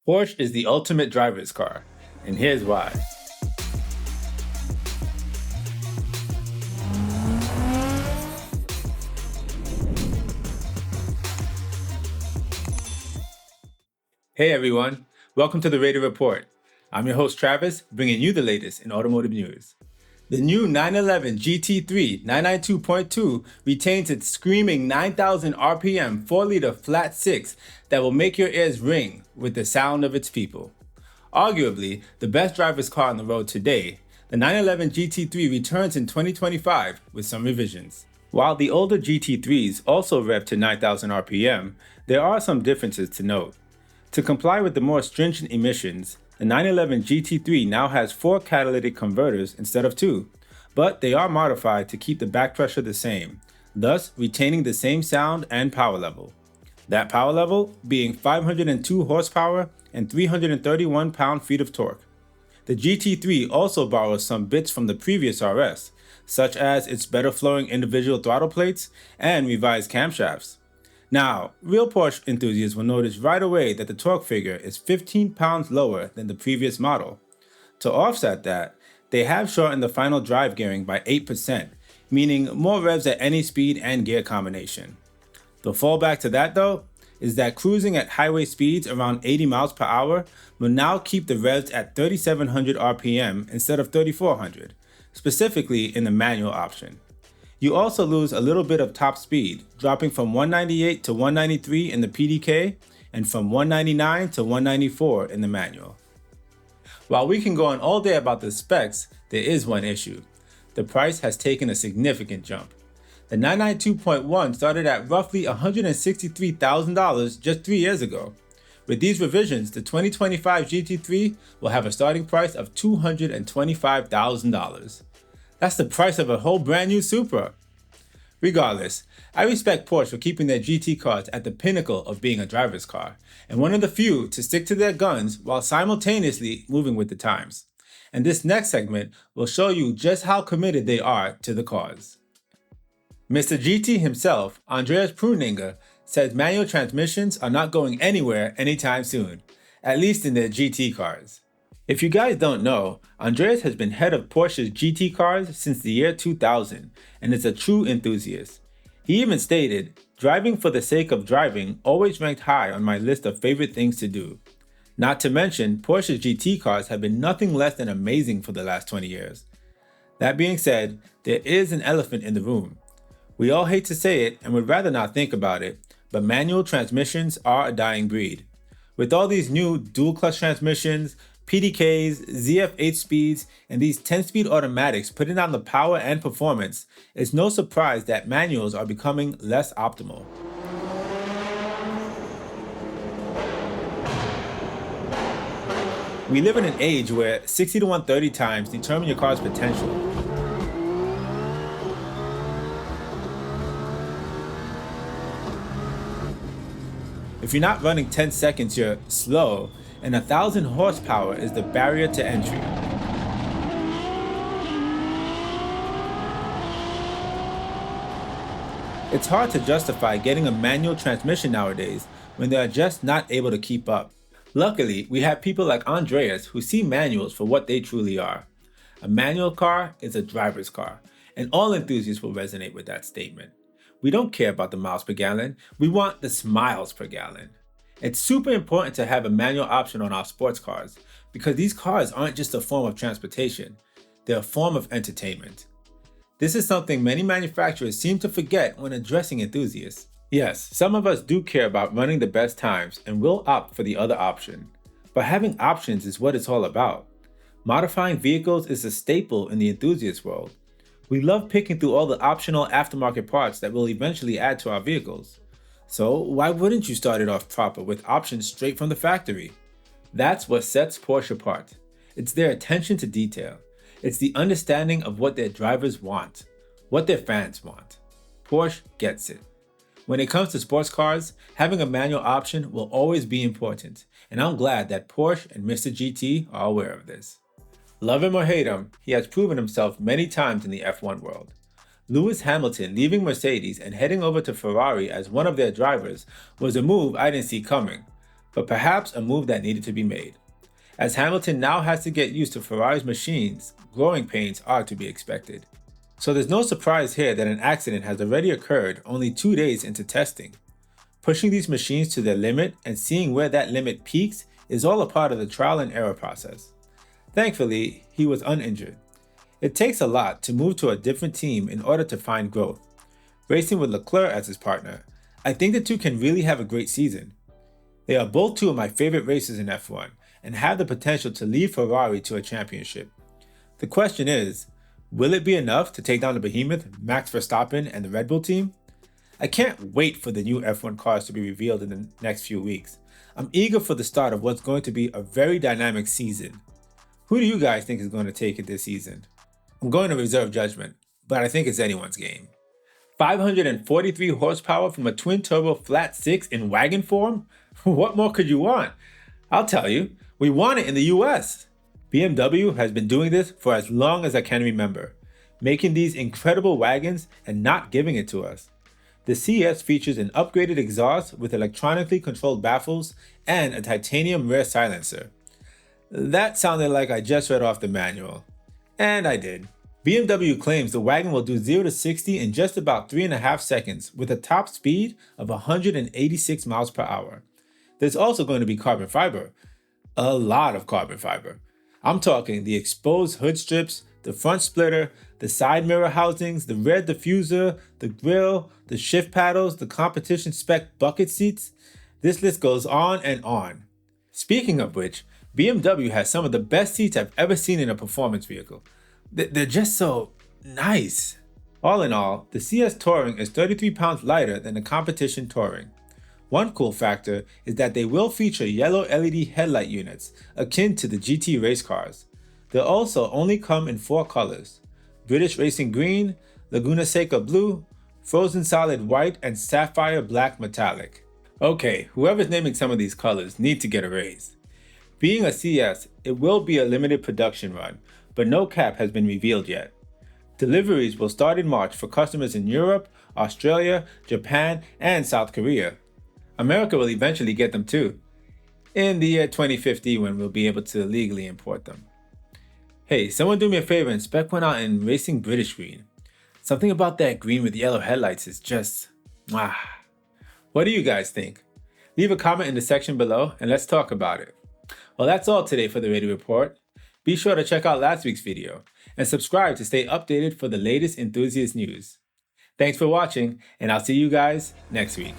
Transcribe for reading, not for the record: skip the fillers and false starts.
Porsche is the ultimate driver's car, and here's why. Hey everyone, welcome to the Radar Report. I'm your host Travis, bringing you the latest in automotive news. The new 911 GT3 992.2 retains its screaming 9,000 RPM 4-liter flat 6 that will make your ears ring with the sound of its people. Arguably, the best driver's car on the road today, the 911 GT3 returns in 2025 with some revisions. While the older GT3s also rev to 9,000 RPM, there are some differences to note. To comply with the more stringent emissions, the 911 GT3 now has 4 catalytic converters instead of 2, but they are modified to keep the back pressure the same, thus retaining the same sound and power level. That power level being 502 horsepower and 331 pound-feet of torque. The GT3 also borrows some bits from the previous RS, such as its better flowing individual throttle plates and revised camshafts. Now, real Porsche enthusiasts will notice right away that the torque figure is 15 pounds lower than the previous model. To offset that, they have shortened the final drive gearing by 8%, meaning more revs at any speed and gear combination. The fallback to that though, is that cruising at highway speeds around 80 miles per hour will now keep the revs at 3,700 RPM instead of 3,400, specifically in the manual option. You also lose a little bit of top speed, dropping from 198 to 193 in the PDK and from 199 to 194 in the manual. While we can go on all day about the specs, there is one issue. The price has taken a significant jump. The 992.1 started at roughly $163,000 just 3 years ago. With these revisions, the 2025 GT3 will have a starting price of $225,000. That's the price of a whole brand new Supra. Regardless, I respect Porsche for keeping their GT cars at the pinnacle of being a driver's car, and one of the few to stick to their guns while simultaneously moving with the times. And this next segment will show you just how committed they are to the cause. Mr. GT himself, Andreas Preuninger, says manual transmissions are not going anywhere anytime soon, at least in their GT cars. If you guys don't know, Andreas has been head of Porsche's GT cars since the year 2000 and is a true enthusiast. He even stated, "Driving for the sake of driving always ranked high on my list of favorite things to do." Not to mention, Porsche's GT cars have been nothing less than amazing for the last 20 years. That being said, there is an elephant in the room. We all hate to say it and would rather not think about it, but manual transmissions are a dying breed. With all these new dual-clutch transmissions, PDKs, ZF8 speeds, and these 10-speed automatics putting on the power and performance, it's no surprise that manuals are becoming less optimal. We live in an age where 60 to 130 times determine your car's potential. If you're not running 10 seconds, you're slow, and 1,000 horsepower is the barrier to entry. It's hard to justify getting a manual transmission nowadays when they are just not able to keep up. Luckily, we have people like Andreas who see manuals for what they truly are. A manual car is a driver's car, and all enthusiasts will resonate with that statement. We don't care about the miles per gallon, we want the smiles per gallon. It's super important to have a manual option on our sports cars because these cars aren't just a form of transportation, they're a form of entertainment. This is something many manufacturers seem to forget when addressing enthusiasts. Yes, some of us do care about running the best times and will opt for the other option, but having options is what it's all about. Modifying vehicles is a staple in the enthusiast world. We love picking through all the optional aftermarket parts that will eventually add to our vehicles. So why wouldn't you start it off proper with options straight from the factory? That's what sets Porsche apart. It's their attention to detail. It's the understanding of what their drivers want, what their fans want. Porsche gets it. When it comes to sports cars, having a manual option will always be important, and I'm glad that Porsche and Mr. GT are aware of this. Love him or hate him, he has proven himself many times in the F1 world. Lewis Hamilton leaving Mercedes and heading over to Ferrari as one of their drivers was a move I didn't see coming. but perhaps a move that needed to be made. As Hamilton now has to get used to Ferrari's machines, growing pains are to be expected. So there's no surprise here that an accident has already occurred only 2 days into testing. Pushing these machines to their limit and seeing where that limit peaks is all a part of the trial and error process. Thankfully, he was uninjured. It takes a lot to move to a different team in order to find growth. Racing with Leclerc as his partner, I think the two can really have a great season. They are both two of my favorite racers in F1 and have the potential to lead Ferrari to a championship. The question is, will it be enough to take down the behemoth Max Verstappen and the Red Bull team? I can't wait for the new F1 cars to be revealed in the next few weeks. I'm eager for the start of what's going to be a very dynamic season. Who do you guys think is going to take it this season? I'm going to reserve judgment, but I think it's anyone's game. 543 horsepower from a twin-turbo flat six in wagon form? What more could you want? I'll tell you, we want it in the US. BMW has been doing this for as long as I can remember, making these incredible wagons and not giving it to us. The CS features an upgraded exhaust with electronically controlled baffles and a titanium rear silencer. That sounded like I just read off the manual. And I did. BMW claims the wagon will do 0 to 60 in just about 3.5 seconds with a top speed of 186 miles per hour. There's also going to be carbon fiber. A lot of carbon fiber. I'm talking the exposed hood strips, the front splitter, the side mirror housings, the rear diffuser, the grille, the shift paddles, the competition spec bucket seats. This list goes on and on. Speaking of which, BMW has some of the best seats I've ever seen in a performance vehicle. They're just so nice. All in all, the CS Touring is 33 pounds lighter than the competition Touring. One cool factor is that they will feature yellow LED headlight units, akin to the GT race cars. They'll also only come in 4 colors: British Racing Green, Laguna Seca Blue, Frozen Solid White, and Sapphire Black Metallic. Okay, whoever's naming some of these colors need to get a raise. Being a CS, it will be a limited production run, but no cap has been revealed yet. Deliveries will start in March for customers in Europe, Australia, Japan, and South Korea. America will eventually get them too, in the year 2050 when we'll be able to legally import them. Hey, someone do me a favor and spec one out in Racing British Green. Something about that green with yellow headlights is just, mwah. What do you guys think? Leave a comment in the section below and let's talk about it. Well, that's all today for the Radio Report. Be sure to check out last week's video and subscribe to stay updated for the latest Enthusiast news. Thanks for watching, and I'll see you guys next week.